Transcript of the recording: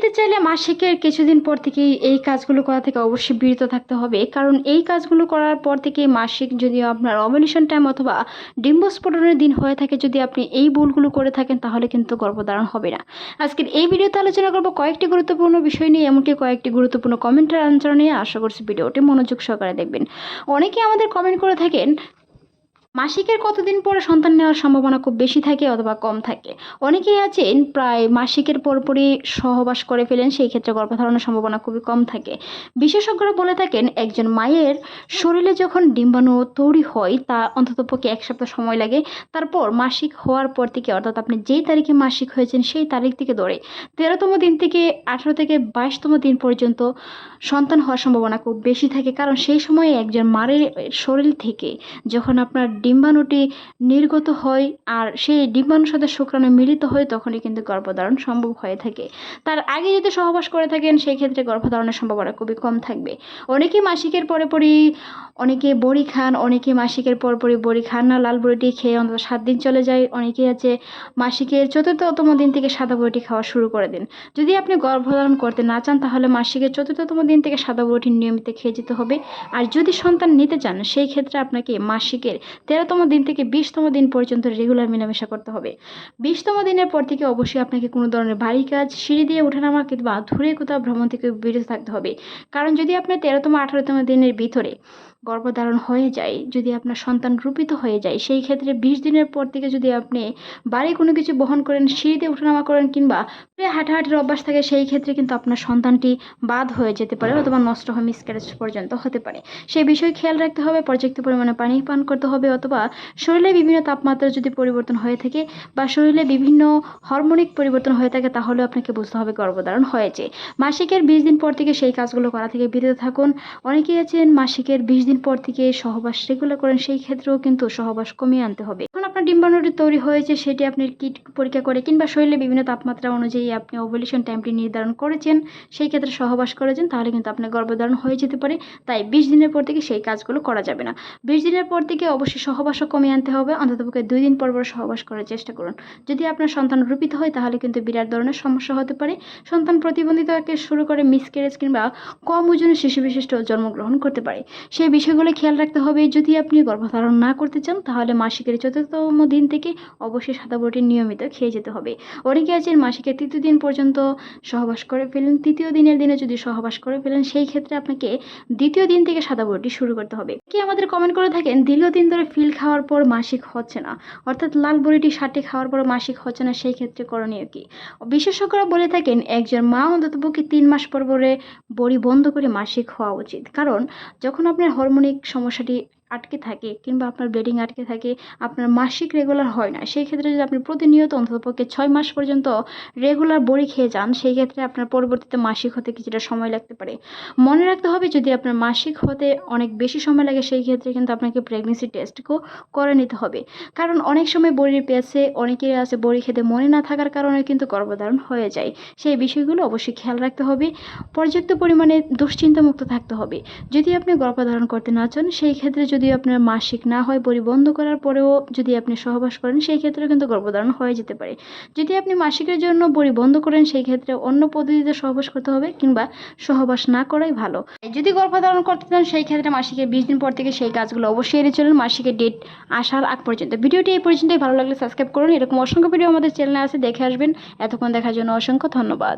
করতে চাইলে মাসিকের কিছুদিন পর থেকেই এই কাজগুলো করা থেকে অবশ্যই বিরত থাকতে হবে, কারণ এই কাজগুলো করার পর থেকে মাসিক যদি আপনার ওভ্যুলেশন টাইম অথবা ডিম্বস্ফোটনের দিন হয়ে থাকে, যদি আপনি এই ভুলগুলো করে থাকেন তাহলে কিন্তু গর্ভধারণ হবে না। আজকের এই ভিডিওতে আলোচনা করব কয়েকটি গুরুত্বপূর্ণ বিষয় নিয়ে, এমনকি কয়েকটি গুরুত্বপূর্ণ কমেন্টের আনসার নিয়ে। আশা করছি ভিডিওটি মনোযোগ সহকারে দেখবেন। অনেকে আমাদের কমেন্ট করে থাকেন মাসিকের কতদিন পরে সন্তান নেওয়ার সম্ভাবনা খুব বেশি থাকে অথবা কম থাকে। অনেকেই আছেন প্রায় মাসিকের পরপরই সহবাস করে ফেলেন, সেই ক্ষেত্রে গর্ভধারণের সম্ভাবনা খুবই কম থাকে। বিশেষজ্ঞরা বলে থাকেন একজন মায়ের শরীরে যখন ডিম্বাণু তৈরি হয় তা অন্ততপক্ষে 1 সপ্তাহ সময় লাগে। তারপর মাসিক হওয়ার পর থেকে, অর্থাৎ আপনি যেই তারিখে মাসিক হয়েছেন সেই তারিখ থেকে ধরে 13তম দিন থেকে 18 থেকে 22তম দিন পর্যন্ত সন্তান হওয়ার সম্ভাবনা খুব বেশি থাকে। কারণ সেই সময়ে একজন মায়ের শরীর থেকে যখন আপনার ডিম্বাণুটি নির্গত হয় আর সেই ডিম্বাণুর সাথে শুক্রাণু মিলিত হয়, তখনই কিন্তু গর্ভধারণ সম্ভব হয়ে থাকে। তার আগে যদি সহবাস করে থাকেন সেই ক্ষেত্রে গর্ভধারণের সম্ভাবনা খুবই কম থাকবে। অনেকে মাসিকের পরে পরই অনেকে বড়ি খান, অনেকে মাসিকের পরপরই বড়ি খান না, লাল বড়িটি খেয়ে অন্তত 7 দিন চলে যায়। অনেকেই আছে মাসিকের 4তম দিন থেকে সাদা বড়িটি খাওয়া শুরু করে দেন। যদি আপনি গর্ভধারণ করতে না চান তাহলে মাসিকের 4তম দিন থেকে সাদা বড়িটি নিয়মিত খেয়ে যেতে হবে। আর যদি সন্তান নিতে চান সেই ক্ষেত্রে আপনাকে মাসিকের 13তম দিন থেকে 20তম দিন পর্যন্ত রেগুলার মেলামেশা করতে হবে। 20তম দিনের পর থেকে অবশ্যই আপনাকে কোনো ধরনের ভারী কাজ, সিঁড়ি দিয়ে ওঠানামা কিংবা দূরে কোথাও ভ্রমণ থেকে বিরত থাকতে হবে। কারণ যদি আপনার 13তম 18তম দিনের ভিতরে গর্ভধারণ হয়ে যায়, যদি আপনার সন্তান রূপিত হয়ে যায়, সেই ক্ষেত্রে 20 দিনের পর থেকে যদি আপনি বাড়ি কোনো কিছু বহন করেন, সিঁড়িতে ওঠানামা করেন কিংবা হাঁটাহাঁটির অভ্যাস থাকে, সেই ক্ষেত্রে কিন্তু আপনার সন্তানটি বাদ হয়ে যেতে পারে অথবা নষ্ট হয়ে মিসক্যারেজ পর্যন্ত হতে পারে। সেই বিষয়ে খেয়াল রাখতে হবে। পর্যাপ্ত পরিমাণে পানি পান করতে হবে, অথবা শরীরে বিভিন্ন তাপমাত্রা যদি পরিবর্তন হয়ে থাকে বা শরীরে বিভিন্ন হরমোনিক পরিবর্তন হয়ে থাকে, তাহলে আপনাকে বুঝতে হবে গর্ভধারণ হয়েছে। মাসিকের 20 দিন পর থেকে সেই কাজগুলো করা থেকে বিরত থাকুন। অনেকেই আছেন মাসিকের 20 দিন পর থেকে সহবাস রেগুলার করেন, সেই ক্ষেত্রেও কিন্তু সহবাস কমিয়ে আনতে হবে। এখন আপনার ডিম্বাণুটি তৈরি হয়েছে, সেটি আপনি কিট পরীক্ষা করে কিংবা শরীরে বিভিন্ন তাপমাত্রা অনুযায়ী আপনি ওভ্যুলেশন টাইমটি নির্ধারণ করেছেন, সেই ক্ষেত্রে সহবাস করেছেন, তাহলে কিন্তু আপনার গর্ভধারণ হয়ে যেতে পারে। তাই 20 দিনের পর থেকে সেই কাজগুলো করা যাবে না। 20 দিনের পর থেকে অবশ্যই সহবাসও কমিয়ে আনতে হবে। অন্ততপক্ষে 2 দিন পর পর সহবাস করার চেষ্টা করুন। যদি আপনার সন্তান রূপিত হয় তাহলে কিন্তু বিরাট ধরনের সমস্যা হতে পারে। সন্তান প্রতিবন্ধিতা থেকে শুরু করে মিসক্যারেজ কিংবা কম ওজনের শিশু বিশিষ্ট জন্মগ্রহণ করতে পারে। সেই বিষয়গুলো খেয়াল রাখতে হবে। যদি আপনি গর্ভধারণ না করতে চান তাহলে মাসিকের 4তম দিন থেকে অবশ্যই সাদা বড়ি নিয়মিত খেয়ে যেতে হবে। অনেকে আছেন মাসিকের 3য় দিন পর্যন্ত সহবাস করে ফেলেন, 3য় দিনের দিনে যদি সহবাস করে ফেলেন সেই ক্ষেত্রে আপনাকে 2য় দিন থেকে সাদা বড়িটি শুরু করতে হবে। কি আমাদের কমেন্ট করে থাকেন দীর্ঘদিন ধরে ফিল খাওয়ার পর মাসিক হচ্ছে না, অর্থাৎ লাল বড়িটি 60 খাওয়ার পর মাসিক হচ্ছে না, সেই ক্ষেত্রে করণীয় কি? বিশেষজ্ঞরা বলে থাকেন একজন মা অন্ততপক্ষে 3 মাস পর পরে বড়ি বন্ধ করে মাসিক হওয়া উচিত। কারণ যখন আপনার হরমোনিক সমস্যাটি আটকে থাকে কিংবা আপনার ব্লিডিং আটকে থাকে, আপনার মাসিক রেগুলার হয় না, সেই ক্ষেত্রে যদি আপনি প্রতিনিয়ত অন্ততপক্ষে 6 মাস পর্যন্ত রেগুলার বড়ি খেয়ে যান, সেই ক্ষেত্রে আপনার পরবর্তীতে মাসিক হতে কিছুটা সময় লাগতে পারে। মনে রাখতে হবে যদি আপনার মাসিক হতে অনেক বেশি সময় লাগে সেই ক্ষেত্রে কিন্তু আপনাকে প্রেগনেন্সি টেস্টও করে নিতে হবে। কারণ অনেক সময় বড়ির পেছে অনেকের আছে বড়ি খেতে মনে না থাকার কারণে কিন্তু গর্ভধারণ হয়ে যায়। সেই বিষয়গুলো অবশ্যই খেয়াল রাখতে হবে। পর্যাপ্ত পরিমাণে দুশ্চিন্তামুক্ত থাকতে হবে। যদি আপনি গর্ভধারণ করতে না চান সেই ক্ষেত্রে যদি আপনার মাসিক না হয়, বড়ি বন্ধ করার পরেও যদি আপনি সহবাস করেন সেই ক্ষেত্রে কিন্তু গর্ভধারণ হয়ে যেতে পারে। যদি আপনি মাসিকের জন্য বড়ি বন্ধ করেন সেই ক্ষেত্রে অন্য পদ্ধতিতে সহবাস করতে হবে কিংবা সহবাস না করাই ভালো। যদি গর্ভধারণ করতে চান সেই ক্ষেত্রে মাসিকের 20 দিন পর থেকে সেই কাজগুলো অবশ্যই এড়িয়ে চলুন মাসিকের ডেট আসার আগ পর্যন্ত। ভিডিওটি এই পর্যন্তই। ভালো লাগলে সাবস্ক্রাইব করুন। এরকম অসংখ্য ভিডিও আমাদের চ্যানেলে আছে, দেখে আসবেন। এতক্ষণ দেখার জন্য অসংখ্য ধন্যবাদ।